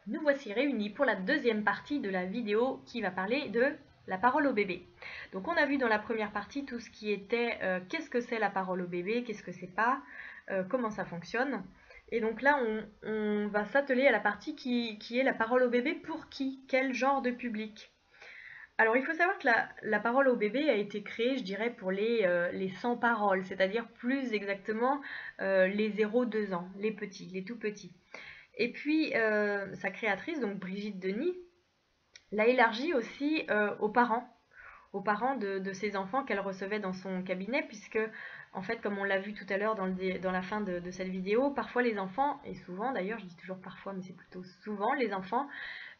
Nous voici réunis pour la deuxième partie de la vidéo qui va parler de la parole au bébé. Donc on a vu dans la première partie tout ce qui était qu'est-ce que c'est la parole au bébé, qu'est-ce que c'est pas, comment ça fonctionne. Et donc là on va s'atteler à la partie qui est la parole au bébé pour qui, quel genre de public. Alors il faut savoir que la parole au bébé a été créée, je dirais, pour les sans paroles, c'est-à-dire plus exactement les 0-2 ans, les petits, les tout petits. Et puis, sa créatrice, donc Brigitte Denis, l'a élargie aussi aux parents de ses enfants qu'elle recevait dans son cabinet, puisque, en fait, comme on l'a vu tout à l'heure dans la fin de cette vidéo, parfois les enfants, et souvent d'ailleurs, je dis toujours parfois, mais c'est plutôt souvent, les enfants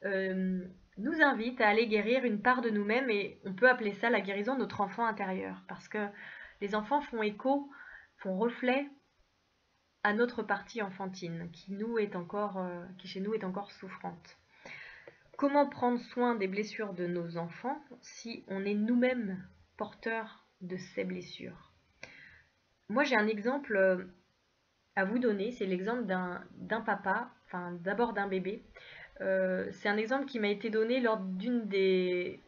nous invitent à aller guérir une part de nous-mêmes, et on peut appeler ça la guérison de notre enfant intérieur, parce que les enfants font écho, font reflet à notre partie enfantine, qui chez nous est encore souffrante. Comment prendre soin des blessures de nos enfants si on est nous-mêmes porteurs de ces blessures? Moi, j'ai un exemple à vous donner, c'est l'exemple d'un papa, enfin d'abord d'un bébé. C'est un exemple qui m'a été donné lors d'une des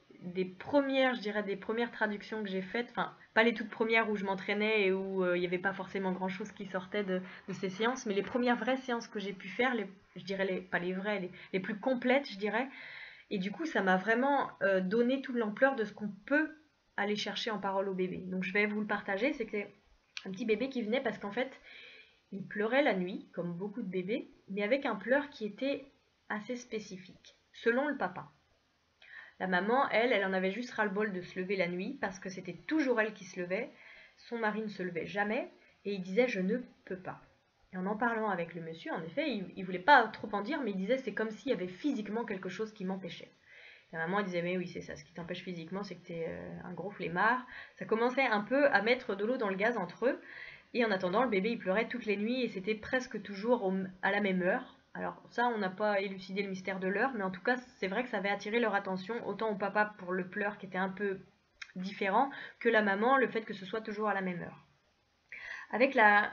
premières, je dirais, des premières traductions que j'ai faites, enfin, pas les toutes premières où je m'entraînais et où il n'y avait pas forcément grand-chose qui sortait de ces séances, mais les premières vraies séances que j'ai pu faire, je dirais, pas les vraies, les plus complètes, je dirais. Et du coup, ça m'a vraiment donné toute l'ampleur de ce qu'on peut aller chercher en parole au bébé. Donc je vais vous le partager, c'était un petit bébé qui venait parce qu'en fait, il pleurait la nuit, comme beaucoup de bébés, mais avec un pleur qui était assez spécifique, selon le papa. La maman, elle en avait juste ras-le-bol de se lever la nuit, parce que c'était toujours elle qui se levait, son mari ne se levait jamais, et il disait « je ne peux pas ». Et en parlant avec le monsieur, en effet, il voulait pas trop en dire, mais il disait « c'est comme s'il y avait physiquement quelque chose qui m'empêchait ». La maman elle disait « mais oui, c'est ça, ce qui t'empêche physiquement, c'est que tu es un gros flemmard ». Ça commençait un peu à mettre de l'eau dans le gaz entre eux, et en attendant, le bébé il pleurait toutes les nuits, et c'était presque toujours à la même heure. Alors ça, on n'a pas élucidé le mystère de l'heure, mais en tout cas, c'est vrai que ça avait attiré leur attention, autant au papa pour le pleur qui était un peu différent, que la maman, le fait que ce soit toujours à la même heure. Avec la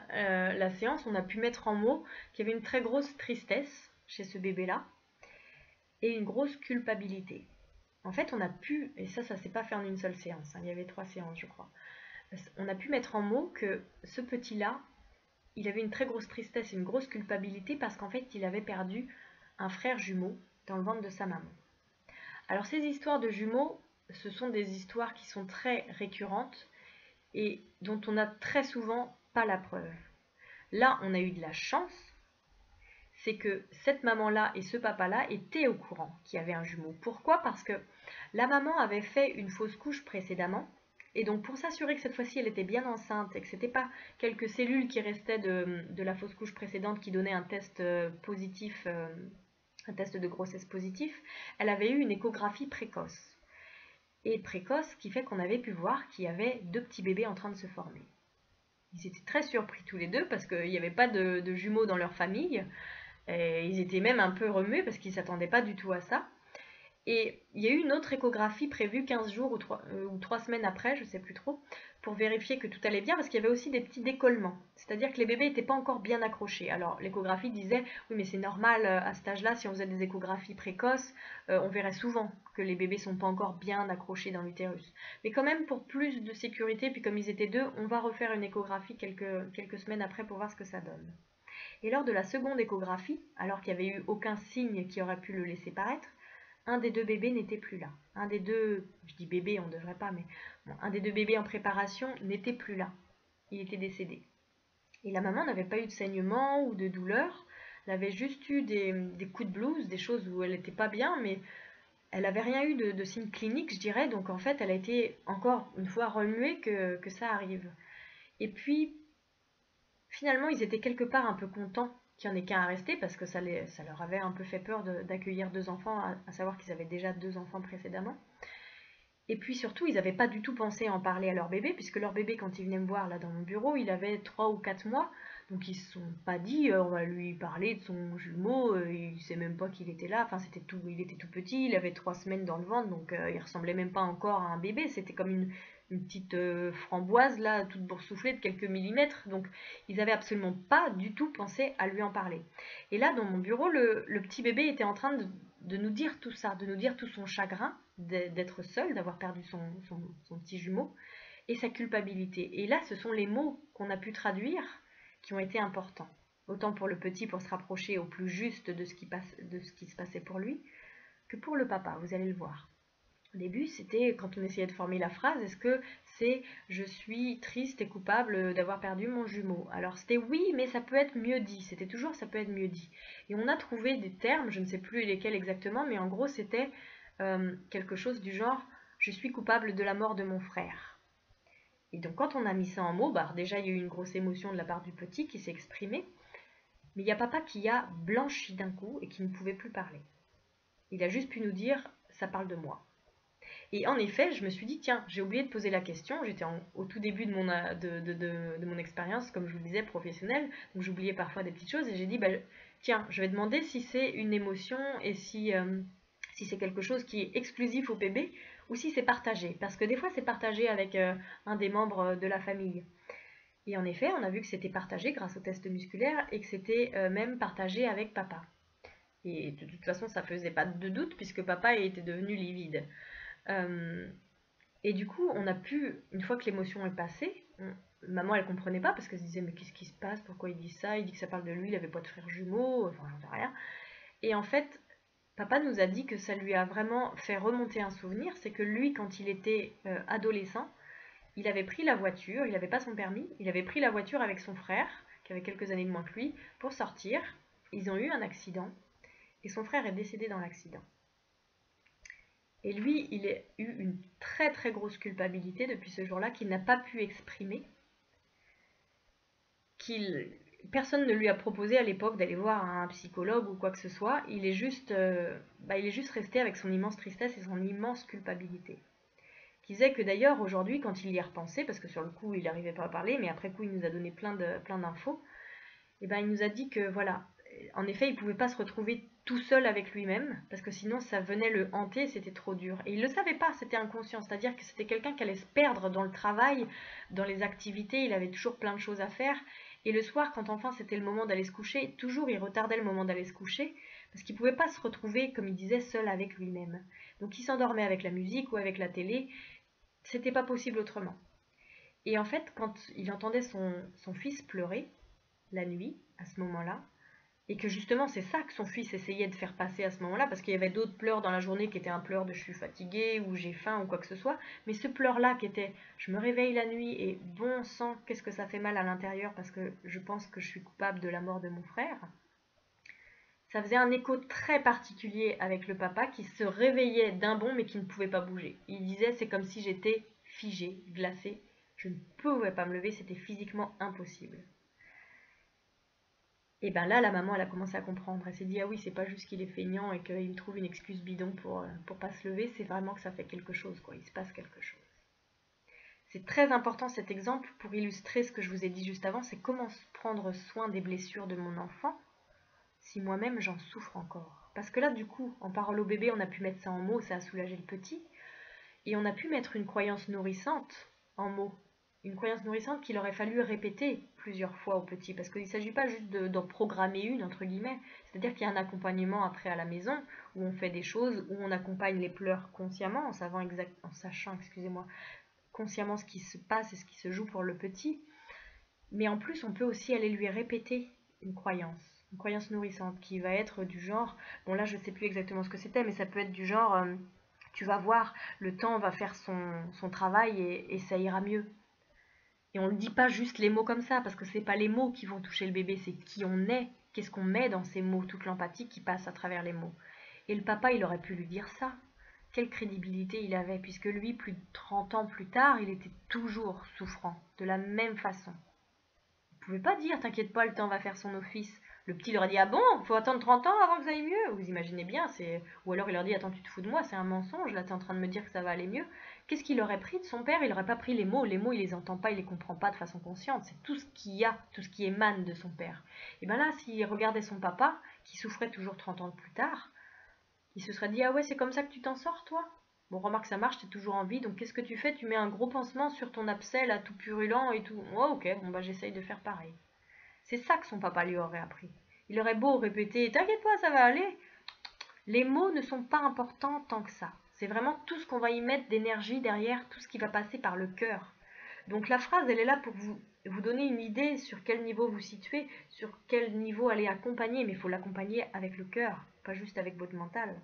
séance, on a pu mettre en mots qu'il y avait une très grosse tristesse chez ce bébé-là, et une grosse culpabilité. En fait, on a pu, et ça s'est pas fait en une seule séance, hein, il y avait 3 séances, je crois. On a pu mettre en mots que ce petit-là, il avait une très grosse tristesse et une grosse culpabilité parce qu'en fait, il avait perdu un frère jumeau dans le ventre de sa maman. Alors ces histoires de jumeaux, ce sont des histoires qui sont très récurrentes et dont on n'a très souvent pas la preuve. Là, on a eu de la chance, c'est que cette maman-là et ce papa-là étaient au courant qu'il y avait un jumeau. Pourquoi? Parce que la maman avait fait une fausse couche précédemment, et donc pour s'assurer que cette fois-ci elle était bien enceinte et que ce n'était pas quelques cellules qui restaient de la fausse couche précédente qui donnaient un test positif, un test de grossesse positif, elle avait eu une échographie précoce. Et précoce qui fait qu'on avait pu voir qu'il y avait 2 petits bébés en train de se former. Ils étaient très surpris tous les deux parce qu'il n'y avait pas de jumeaux dans leur famille. Et ils étaient même un peu remués parce qu'ils ne s'attendaient pas du tout à ça. Et il y a eu une autre échographie prévue 15 jours ou 3 semaines après, je ne sais plus trop, pour vérifier que tout allait bien, parce qu'il y avait aussi des petits décollements. C'est-à-dire que les bébés n'étaient pas encore bien accrochés. Alors l'échographie disait, oui mais c'est normal à cet âge-là, si on faisait des échographies précoces, on verrait souvent que les bébés ne sont pas encore bien accrochés dans l'utérus. Mais quand même, pour plus de sécurité, puis comme ils étaient 2, on va refaire une échographie quelques semaines après pour voir ce que ça donne. Et lors de la seconde échographie, alors qu'il n'y avait eu aucun signe qui aurait pu le laisser paraître, un des 2 bébés n'était plus là. Un des 2, je dis bébé, on ne devrait pas, mais bon, un des 2 bébés en préparation n'était plus là. Il était décédé. Et la maman n'avait pas eu de saignement ou de douleur. Elle avait juste eu des coups de blues, des choses où elle n'était pas bien, mais elle n'avait rien eu de signe clinique, je dirais. Donc en fait, elle a été encore une fois remuée que ça arrive. Et puis, finalement, ils étaient quelque part un peu contents qu'il n'y en ait qu'un à rester parce que ça leur avait un peu fait peur d'accueillir 2 enfants, à savoir qu'ils avaient déjà 2 enfants précédemment. Et puis surtout, ils n'avaient pas du tout pensé à en parler à leur bébé, puisque leur bébé, quand il venait me voir là dans mon bureau, il avait 3 ou 4 mois. Donc ils ne se sont pas dit on va lui parler de son jumeau, il ne sait même pas qu'il était là. Enfin, il était tout petit, il avait 3 semaines dans le ventre, donc il ressemblait même pas encore à un bébé. C'était comme une petite framboise là, toute boursouflée de quelques millimètres. Donc ils n'avaient absolument pas du tout pensé à lui en parler. Et là, dans mon bureau, le petit bébé était en train de nous dire tout ça, de nous dire tout son chagrin d'être seul, d'avoir perdu son petit jumeau, et sa culpabilité. Et là, ce sont les mots qu'on a pu traduire qui ont été importants. Autant pour le petit, pour se rapprocher au plus juste de ce qui se passait pour lui, que pour le papa, vous allez le voir. Au début, c'était quand on essayait de former la phrase, est-ce que c'est je suis triste et coupable d'avoir perdu mon jumeau? Alors c'était oui, mais ça peut être mieux dit. C'était toujours ça peut être mieux dit. Et on a trouvé des termes, je ne sais plus lesquels exactement, mais en gros c'était quelque chose du genre je suis coupable de la mort de mon frère. Et donc quand on a mis ça en mots, bah, déjà il y a eu une grosse émotion de la part du petit qui s'est exprimée, mais il y a papa qui a blanchi d'un coup et qui ne pouvait plus parler. Il a juste pu nous dire ça parle de moi. Et en effet, je me suis dit, tiens, j'ai oublié de poser la question. J'étais au tout début de mon expérience, comme je vous le disais, professionnelle. Donc j'oubliais parfois des petites choses. Et j'ai dit, bah, tiens, je vais demander si c'est une émotion et si c'est quelque chose qui est exclusif au bébé ou si c'est partagé. Parce que des fois, c'est partagé avec un des membres de la famille. Et en effet, on a vu que c'était partagé grâce au test musculaire et que c'était même partagé avec papa. Et de toute façon, ça faisait pas de doute puisque papa était devenu livide. Et du coup, on a pu, une fois que l'émotion est passée, maman elle comprenait pas parce qu'elle se disait mais qu'est-ce qui se passe, pourquoi il dit ça, il dit que ça parle de lui, il avait pas de frère jumeau, enfin j'en sais rien. Et en fait, papa nous a dit que ça lui a vraiment fait remonter un souvenir, c'est que lui quand il était adolescent, il avait pris la voiture, il n'avait pas son permis, il avait pris la voiture avec son frère, qui avait quelques années de moins que lui, pour sortir. Ils ont eu un accident et son frère est décédé dans l'accident. Et lui, il a eu une très très grosse culpabilité depuis ce jour-là qu'il n'a pas pu exprimer. Personne ne lui a proposé à l'époque d'aller voir un psychologue ou quoi que ce soit. Il est juste resté avec son immense tristesse et son immense culpabilité. Qui disait que d'ailleurs aujourd'hui, quand il y a repensé, parce que sur le coup il n'arrivait pas à parler, mais après coup il nous a donné plein d'infos, et ben il nous a dit que voilà, en effet il ne pouvait pas se retrouver tout seul avec lui-même, parce que sinon ça venait le hanter, c'était trop dur. Et il ne le savait pas, c'était inconscient, c'est-à-dire que c'était quelqu'un qui allait se perdre dans le travail, dans les activités, il avait toujours plein de choses à faire, et le soir, quand enfin c'était le moment d'aller se coucher, toujours il retardait le moment d'aller se coucher, parce qu'il ne pouvait pas se retrouver, comme il disait, seul avec lui-même. Donc il s'endormait avec la musique ou avec la télé, c'était pas possible autrement. Et en fait, quand il entendait son fils pleurer, la nuit, à ce moment-là, et que justement c'est ça que son fils essayait de faire passer à ce moment-là, parce qu'il y avait d'autres pleurs dans la journée qui étaient un pleur de je suis fatiguée ou j'ai faim ou quoi que ce soit, mais ce pleur-là qui était je me réveille la nuit et bon sang, qu'est-ce que ça fait mal à l'intérieur parce que je pense que je suis coupable de la mort de mon frère, ça faisait un écho très particulier avec le papa qui se réveillait d'un bond mais qui ne pouvait pas bouger. Il disait c'est comme si j'étais figée, glacée, je ne pouvais pas me lever, c'était physiquement impossible. Et ben là, la maman, elle a commencé à comprendre. Elle s'est dit, ah oui, c'est pas juste qu'il est feignant et qu'il me trouve une excuse bidon pour pas se lever, c'est vraiment que ça fait quelque chose, quoi. Il se passe quelque chose. C'est très important cet exemple pour illustrer ce que je vous ai dit juste avant, c'est comment prendre soin des blessures de mon enfant si moi-même j'en souffre encore. Parce que là, du coup, en parole au bébé, on a pu mettre ça en mots, ça a soulagé le petit, et on a pu mettre une croyance nourrissante en mots. Une croyance nourrissante qu'il aurait fallu répéter plusieurs fois au petit, parce qu'il ne s'agit pas juste d'en programmer une, entre guillemets, c'est-à-dire qu'il y a un accompagnement après à la maison, où on fait des choses, où on accompagne les pleurs consciemment, en sachant, consciemment ce qui se passe et ce qui se joue pour le petit, mais en plus on peut aussi aller lui répéter une croyance nourrissante, qui va être du genre, bon là je ne sais plus exactement ce que c'était, mais ça peut être du genre, tu vas voir, le temps va faire son travail et ça ira mieux. Et on ne dit pas juste les mots comme ça, parce que c'est pas les mots qui vont toucher le bébé, c'est qui on est, qu'est-ce qu'on met dans ces mots, toute l'empathie qui passe à travers les mots. Et le papa, il aurait pu lui dire ça. Quelle crédibilité il avait, puisque lui, plus de 30 ans plus tard, il était toujours souffrant, de la même façon. Il ne pouvait pas dire, t'inquiète pas, le temps va faire son office. Le petit leur a dit, ah bon, faut attendre 30 ans avant que ça aille mieux. Vous imaginez bien, ou alors il leur dit, attends, tu te fous de moi, c'est un mensonge, là t'es en train de me dire que ça va aller mieux. Qu'est-ce qu'il aurait pris de son père? Il n'aurait pas pris les mots il les entend pas, il les comprend pas de façon consciente, c'est tout ce qu'il y a, tout ce qui émane de son père. Et bien là, s'il regardait son papa, qui souffrait toujours 30 ans plus tard, il se serait dit, ah ouais, c'est comme ça que tu t'en sors, toi? Bon, remarque, ça marche, t'es toujours en vie, donc qu'est-ce que tu fais? Tu mets un gros pansement sur ton abcès, là, tout purulent et tout. Ouais, ok, bon, bah j'essaye de faire pareil. C'est ça que son papa lui aurait appris. Il aurait beau répéter, t'inquiète pas, ça va aller. Les mots ne sont pas importants tant que ça. C'est vraiment tout ce qu'on va y mettre d'énergie derrière, tout ce qui va passer par le cœur. Donc la phrase, elle est là pour vous donner une idée sur quel niveau vous situez, sur quel niveau elle est accompagnée, mais il faut l'accompagner avec le cœur, pas juste avec votre mental.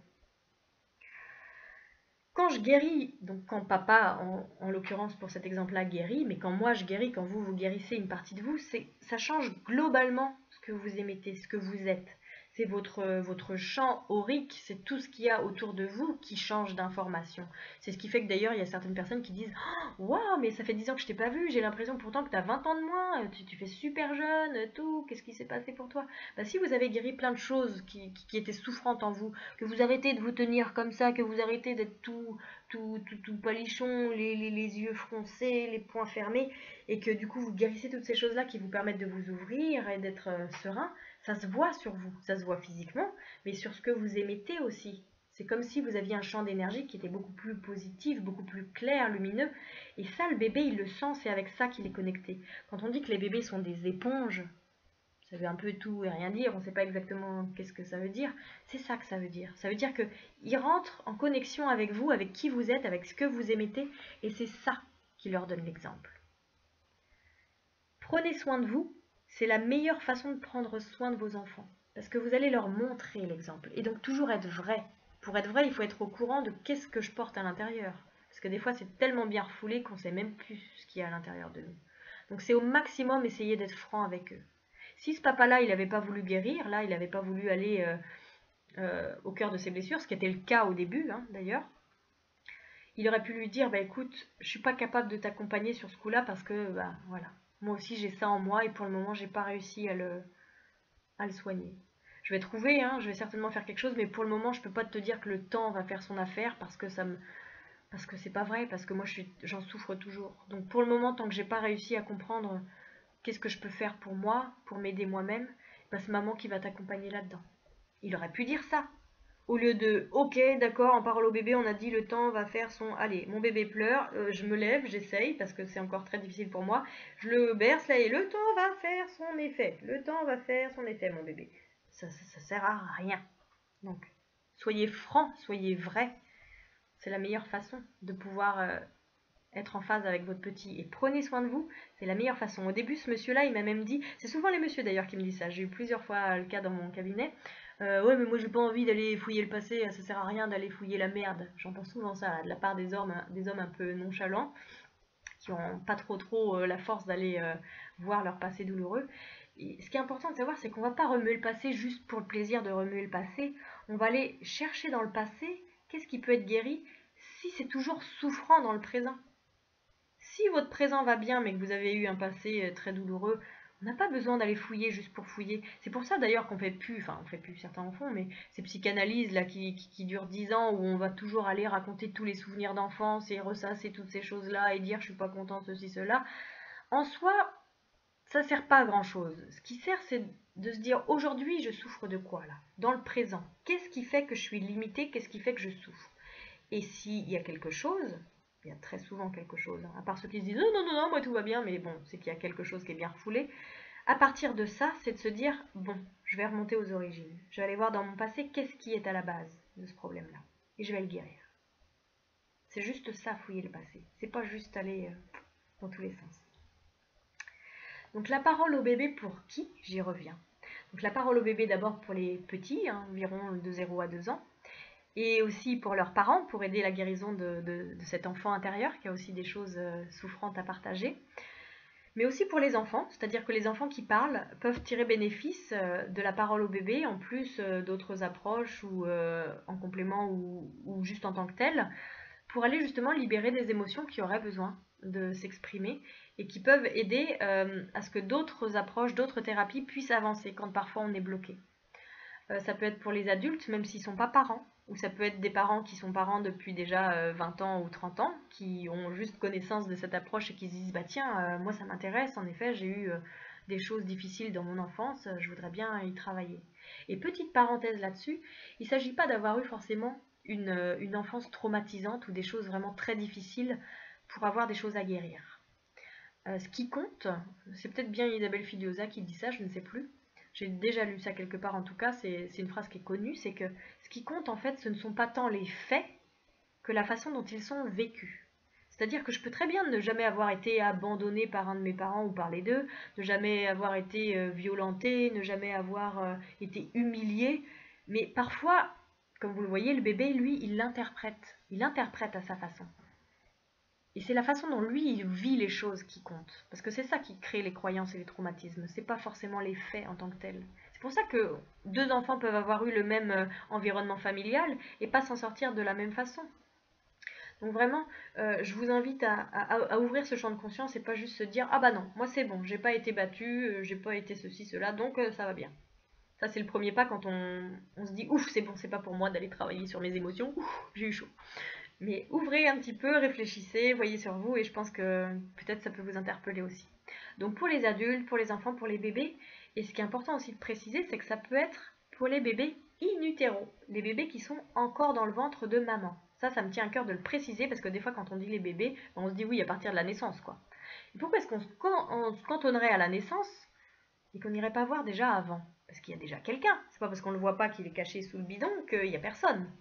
Quand je guéris, donc quand papa, en l'occurrence pour cet exemple-là, guérit, mais quand moi je guéris, quand vous guérissez une partie de vous, ça change globalement ce que vous émettez, ce que vous êtes. C'est votre champ aurique, c'est tout ce qu'il y a autour de vous qui change d'information. C'est ce qui fait que d'ailleurs, il y a certaines personnes qui disent Waouh, mais ça fait 10 ans que je t'ai pas vu, j'ai l'impression pourtant que tu as 20 ans de moins, tu fais super jeune, tout, qu'est-ce qui s'est passé pour toi? Bah, si vous avez guéri plein de choses qui étaient souffrantes en vous, que vous arrêtez de vous tenir comme ça, que vous arrêtez d'être tout palichon, les yeux froncés, les poings fermés, et que du coup vous guérissez toutes ces choses-là qui vous permettent de vous ouvrir et d'être serein, ça se voit sur vous, ça se voit physiquement, mais sur ce que vous émettez aussi. C'est comme si vous aviez un champ d'énergie qui était beaucoup plus positif, beaucoup plus clair, lumineux. Et ça, le bébé, il le sent, c'est avec ça qu'il est connecté. Quand on dit que les bébés sont des éponges, ça veut un peu tout et rien dire, on ne sait pas exactement qu'est-ce que ça veut dire, c'est ça que ça veut dire. Ça veut dire qu'ils rentrent en connexion avec vous, avec qui vous êtes, avec ce que vous émettez, et c'est ça qui leur donne l'exemple. Prenez soin de vous, c'est la meilleure façon de prendre soin de vos enfants, parce que vous allez leur montrer l'exemple, et donc toujours être vrai. Pour être vrai, il faut être au courant de qu'est-ce que je porte à l'intérieur, parce que des fois c'est tellement bien refoulé qu'on ne sait même plus ce qu'il y a à l'intérieur de nous. Donc c'est au maximum essayer d'être franc avec eux. Si ce papa-là, il n'avait pas voulu guérir, là, il n'avait pas voulu aller au cœur de ses blessures, ce qui était le cas au début, hein, d'ailleurs, il aurait pu lui dire, bah écoute, je suis pas capable de t'accompagner sur ce coup-là parce que, bah voilà, moi aussi j'ai ça en moi et pour le moment, j'ai pas réussi à le soigner. Je vais trouver, hein, je vais certainement faire quelque chose, mais pour le moment, je peux pas te dire que le temps va faire son affaire parce que parce que c'est pas vrai, parce que moi j'en souffre toujours. Donc pour le moment, tant que j'ai pas réussi à comprendre qu'est-ce que je peux faire pour moi, pour m'aider moi-même, bah, c'est maman qui va t'accompagner là-dedans. Il aurait pu dire ça. Au lieu de, ok, d'accord, en parole au bébé, on a dit le temps va faire son... Allez, mon bébé pleure, je me lève, j'essaye, parce que c'est encore très difficile pour moi. Je le berce là et le temps va faire son effet. Le temps va faire son effet, mon bébé. Ça sert à rien. Donc, soyez franc, soyez vrai. C'est la meilleure façon de pouvoir être en phase avec votre petit et prenez soin de vous, c'est la meilleure façon. Au début, ce monsieur-là, il m'a même dit, c'est souvent les messieurs d'ailleurs qui me disent ça, j'ai eu plusieurs fois le cas dans mon cabinet, ouais mais moi j'ai pas envie d'aller fouiller le passé, ça sert à rien d'aller fouiller la merde. J'entends souvent ça de la part des hommes un peu nonchalants, qui ont pas trop la force d'aller voir leur passé douloureux. Et ce qui est important de savoir, c'est qu'on va pas remuer le passé juste pour le plaisir de remuer le passé, on va aller chercher dans le passé qu'est-ce qui peut être guéri si c'est toujours souffrant dans le présent. Si votre présent va bien, mais que vous avez eu un passé très douloureux, on n'a pas besoin d'aller fouiller juste pour fouiller. C'est pour ça d'ailleurs qu'on fait plus, enfin on fait plus, certains en font, mais ces psychanalyses là qui durent 10 ans où on va toujours aller raconter tous les souvenirs d'enfance et ressasser toutes ces choses-là et dire je suis pas content, ceci, cela. En soi, ça sert pas à grand chose. Ce qui sert, c'est de se dire aujourd'hui je souffre de quoi là? Dans le présent. Qu'est-ce qui fait que je suis limitée? Qu'est-ce qui fait que je souffre? Et s'il y a quelque chose, il y a très souvent quelque chose, hein, à part ceux qui se disent non, moi tout va bien, mais bon, c'est qu'il y a quelque chose qui est bien refoulé. À partir de ça, c'est de se dire bon, je vais remonter aux origines. Je vais aller voir dans mon passé qu'est-ce qui est à la base de ce problème-là. Et je vais le guérir. C'est juste ça, fouiller le passé. C'est pas juste aller dans tous les sens. Donc la parole au bébé pour qui? J'y reviens. Donc la parole au bébé d'abord pour les petits, hein, environ de 0 à 2 ans. Et aussi pour leurs parents, pour aider la guérison de cet enfant intérieur qui a aussi des choses souffrantes à partager. Mais aussi pour les enfants, c'est-à-dire que les enfants qui parlent peuvent tirer bénéfice de la parole au bébé, en plus d'autres approches ou en complément ou juste en tant que tel, pour aller justement libérer des émotions qui auraient besoin de s'exprimer et qui peuvent aider à ce que d'autres approches, d'autres thérapies puissent avancer quand parfois on est bloqué. Ça peut être pour les adultes, même s'ils ne sont pas parents, ou ça peut être des parents qui sont parents depuis déjà 20 ans ou 30 ans, qui ont juste connaissance de cette approche et qui se disent bah tiens, moi ça m'intéresse, en effet j'ai eu des choses difficiles dans mon enfance, je voudrais bien y travailler. Et petite parenthèse là-dessus, il ne s'agit pas d'avoir eu forcément une enfance traumatisante ou des choses vraiment très difficiles pour avoir des choses à guérir. Ce qui compte, c'est peut-être bien Isabelle Filiosa qui dit ça, je ne sais plus. J'ai déjà lu ça quelque part en tout cas, c'est une phrase qui est connue, c'est que ce qui compte en fait, ce ne sont pas tant les faits que la façon dont ils sont vécus. C'est-à-dire que je peux très bien ne jamais avoir été abandonnée par un de mes parents ou par les deux, ne jamais avoir été violentée, ne jamais avoir été humiliée, mais parfois, comme vous le voyez, le bébé, lui, il l'interprète à sa façon. Et c'est la façon dont lui, il vit les choses qui compte. Parce que c'est ça qui crée les croyances et les traumatismes. C'est pas forcément les faits en tant que tels. C'est pour ça que deux enfants peuvent avoir eu le même environnement familial et pas s'en sortir de la même façon. Donc vraiment, je vous invite à ouvrir ce champ de conscience et pas juste se dire « Ah bah non, moi c'est bon, j'ai pas été battue, j'ai pas été ceci, cela, donc ça va bien. » Ça c'est le premier pas quand on se dit « Ouf, c'est bon, c'est pas pour moi d'aller travailler sur mes émotions, ouf, j'ai eu chaud. » Mais ouvrez un petit peu, réfléchissez, voyez sur vous et je pense que peut-être ça peut vous interpeller aussi. Donc pour les adultes, pour les enfants, pour les bébés, et ce qui est important aussi de préciser, c'est que ça peut être pour les bébés in utero, les bébés qui sont encore dans le ventre de maman. Ça me tient à cœur de le préciser parce que des fois quand on dit les bébés, on se dit oui à partir de la naissance quoi. Et pourquoi est-ce qu'on se cantonnerait à la naissance et qu'on n'irait pas voir déjà avant? Parce qu'il y a déjà quelqu'un. C'est pas parce qu'on ne le voit pas qu'il est caché sous le bidon qu'il n'y a personne.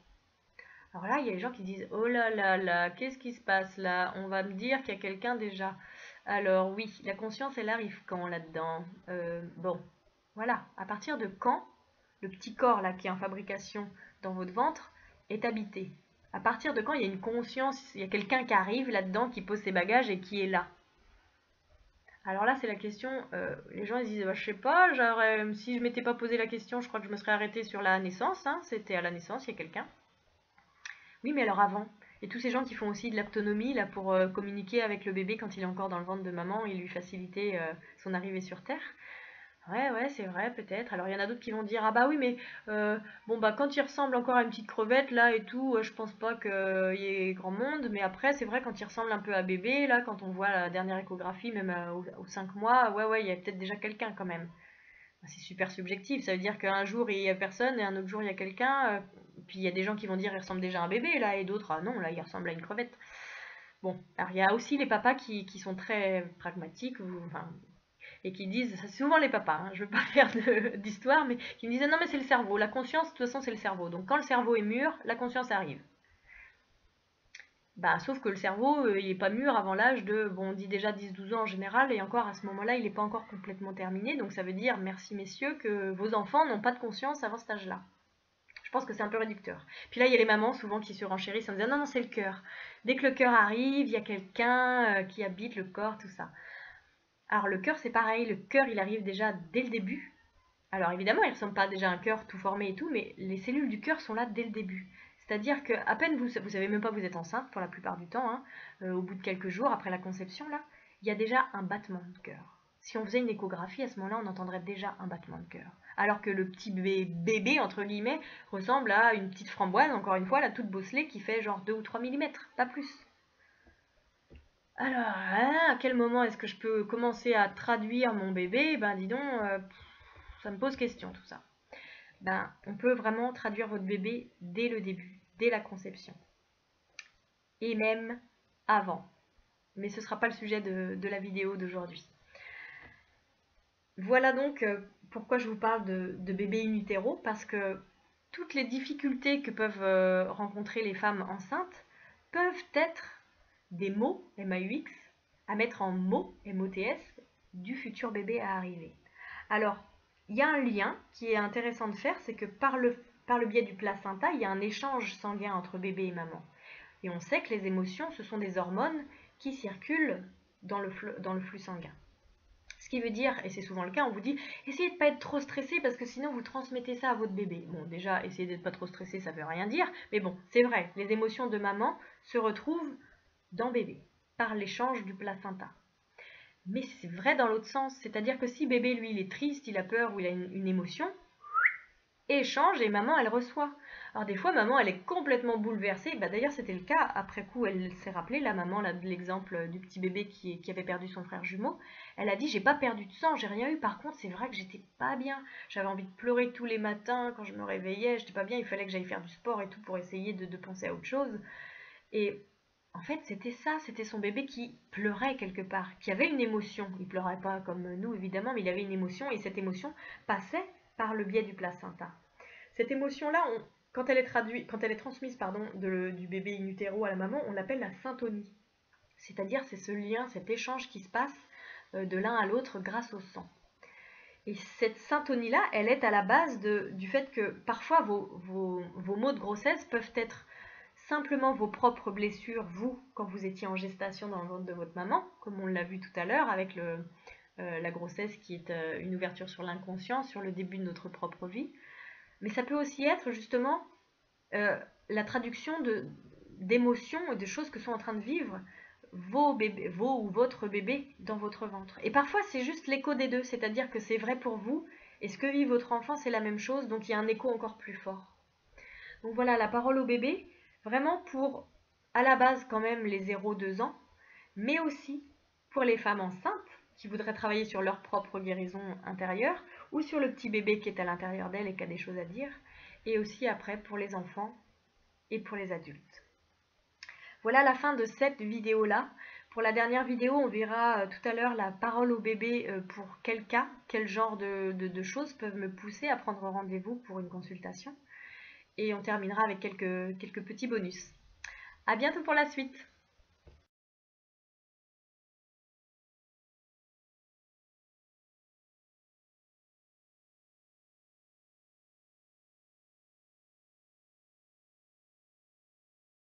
Alors là, il y a les gens qui disent « Oh là là là, qu'est-ce qui se passe là? On va me dire qu'il y a quelqu'un déjà. » Alors oui, la conscience, elle arrive quand là-dedans? Bon, voilà. À partir de quand le petit corps là qui est en fabrication dans votre ventre est habité? À partir de quand il y a une conscience, il y a quelqu'un qui arrive là-dedans, qui pose ses bagages et qui est là? Alors là, c'est la question, les gens ils disent bah, « Je sais pas, si je m'étais pas posé la question, je crois que je me serais arrêtée sur la naissance. Hein, c'était à la naissance, il y a quelqu'un. » Oui, mais alors avant, et tous ces gens qui font aussi de l'autonomie là pour communiquer avec le bébé quand il est encore dans le ventre de maman et lui faciliter son arrivée sur Terre. Ouais, c'est vrai, peut-être. Alors il y en a d'autres qui vont dire ah bah oui, mais bon bah quand il ressemble encore à une petite crevette là et tout, je pense pas qu'il y ait grand monde. Mais après, c'est vrai quand il ressemble un peu à bébé là, quand on voit la dernière échographie, même aux 5 mois, ouais, il y a peut-être déjà quelqu'un quand même. C'est super subjectif, ça veut dire qu'un jour il y a personne et un autre jour il y a quelqu'un, puis il y a des gens qui vont dire il ressemble déjà à un bébé là et d'autres ah non là il ressemble à une crevette. Bon, alors il y a aussi les papas qui sont très pragmatiques enfin, et qui disent, c'est souvent les papas, hein, je ne veux pas faire d'histoire, mais qui me disent non mais c'est le cerveau, la conscience de toute façon c'est le cerveau, donc quand le cerveau est mûr, la conscience arrive. Bah, sauf que le cerveau, il n'est pas mûr avant l'âge de, bon, on dit déjà 10-12 ans en général, et encore à ce moment-là, il n'est pas encore complètement terminé, donc ça veut dire, merci messieurs, que vos enfants n'ont pas de conscience avant cet âge-là. Je pense que c'est un peu réducteur. Puis là, il y a les mamans souvent qui se renchérissent en disant, non, c'est le cœur. Dès que le cœur arrive, il y a quelqu'un qui habite le corps, tout ça. Alors le cœur, c'est pareil, le cœur, il arrive déjà dès le début. Alors évidemment, il ne ressemble pas déjà à un cœur tout formé et tout, mais les cellules du cœur sont là dès le début. C'est-à-dire qu'à peine vous savez même pas que vous êtes enceinte pour la plupart du temps, hein, au bout de quelques jours après la conception, là, il y a déjà un battement de cœur. Si on faisait une échographie, à ce moment-là, on entendrait déjà un battement de cœur. Alors que le petit bébé, entre guillemets, ressemble à une petite framboise, encore une fois, la toute bosselée, qui fait genre 2 ou 3 mm, pas plus. Alors, hein, à quel moment est-ce que je peux commencer à traduire mon bébé? Ben dis donc, ça me pose question tout ça. Ben, on peut vraiment traduire votre bébé dès le début, dès la conception. Et même avant. Mais ce ne sera pas le sujet de la vidéo d'aujourd'hui. Voilà donc pourquoi je vous parle de bébé in utero, parce que toutes les difficultés que peuvent rencontrer les femmes enceintes peuvent être des mots, MAUX, à mettre en mots, MOTS, du futur bébé à arriver. Alors, il y a un lien qui est intéressant de faire, c'est que par le biais du placenta, il y a un échange sanguin entre bébé et maman. Et on sait que les émotions, ce sont des hormones qui circulent dans le flux sanguin. Ce qui veut dire, et c'est souvent le cas, on vous dit essayez de ne pas être trop stressé parce que sinon vous transmettez ça à votre bébé. Bon, déjà, essayez d'être pas trop stressé, ça veut rien dire, mais bon, c'est vrai, les émotions de maman se retrouvent dans bébé par l'échange du placenta. Mais c'est vrai dans l'autre sens, c'est-à-dire que si bébé, lui, il est triste, il a peur ou il a une émotion, échange et maman, elle reçoit. Alors des fois, maman, elle est complètement bouleversée. Bah, d'ailleurs, c'était le cas. Après coup, elle s'est rappelée, la maman, là, de l'exemple du petit bébé qui avait perdu son frère jumeau. Elle a dit j'ai pas perdu de sang, j'ai rien eu. Par contre, c'est vrai que j'étais pas bien. J'avais envie de pleurer tous les matins quand je me réveillais. J'étais pas bien. Il fallait que j'aille faire du sport et tout pour essayer de penser à autre chose. Et en fait, c'était ça. C'était son bébé qui pleurait quelque part, qui avait une émotion. Il pleurait pas comme nous évidemment, mais il avait une émotion et cette émotion passait par le biais du placenta. Cette émotion-là, quand elle est transmise du bébé in utero à la maman, on l'appelle la syntonie. C'est-à-dire, c'est ce lien, cet échange qui se passe de l'un à l'autre grâce au sang. Et cette syntonie-là, elle est à la base du fait que parfois vos maux de grossesse peuvent être simplement vos propres blessures, vous, quand vous étiez en gestation dans le ventre de votre maman, comme on l'a vu tout à l'heure avec la grossesse qui est une ouverture sur l'inconscient, sur le début de notre propre vie. Mais ça peut aussi être justement la traduction d'émotions et de choses que sont en train de vivre vos ou votre bébé dans votre ventre. Et parfois, c'est juste l'écho des deux, c'est-à-dire que c'est vrai pour vous, et ce que vit votre enfant, c'est la même chose, donc il y a un écho encore plus fort. Donc voilà, la parole au bébé, vraiment pour, à la base quand même, les 0-2 ans, mais aussi pour les femmes enceintes qui voudraient travailler sur leur propre guérison intérieure, ou sur le petit bébé qui est à l'intérieur d'elle et qui a des choses à dire, et aussi après pour les enfants et pour les adultes. Voilà la fin de cette vidéo-là. Pour la dernière vidéo, on verra tout à l'heure la parole au bébé pour quel cas, quel genre de choses peuvent me pousser à prendre rendez-vous pour une consultation. Et on terminera avec quelques petits bonus. À bientôt pour la suite!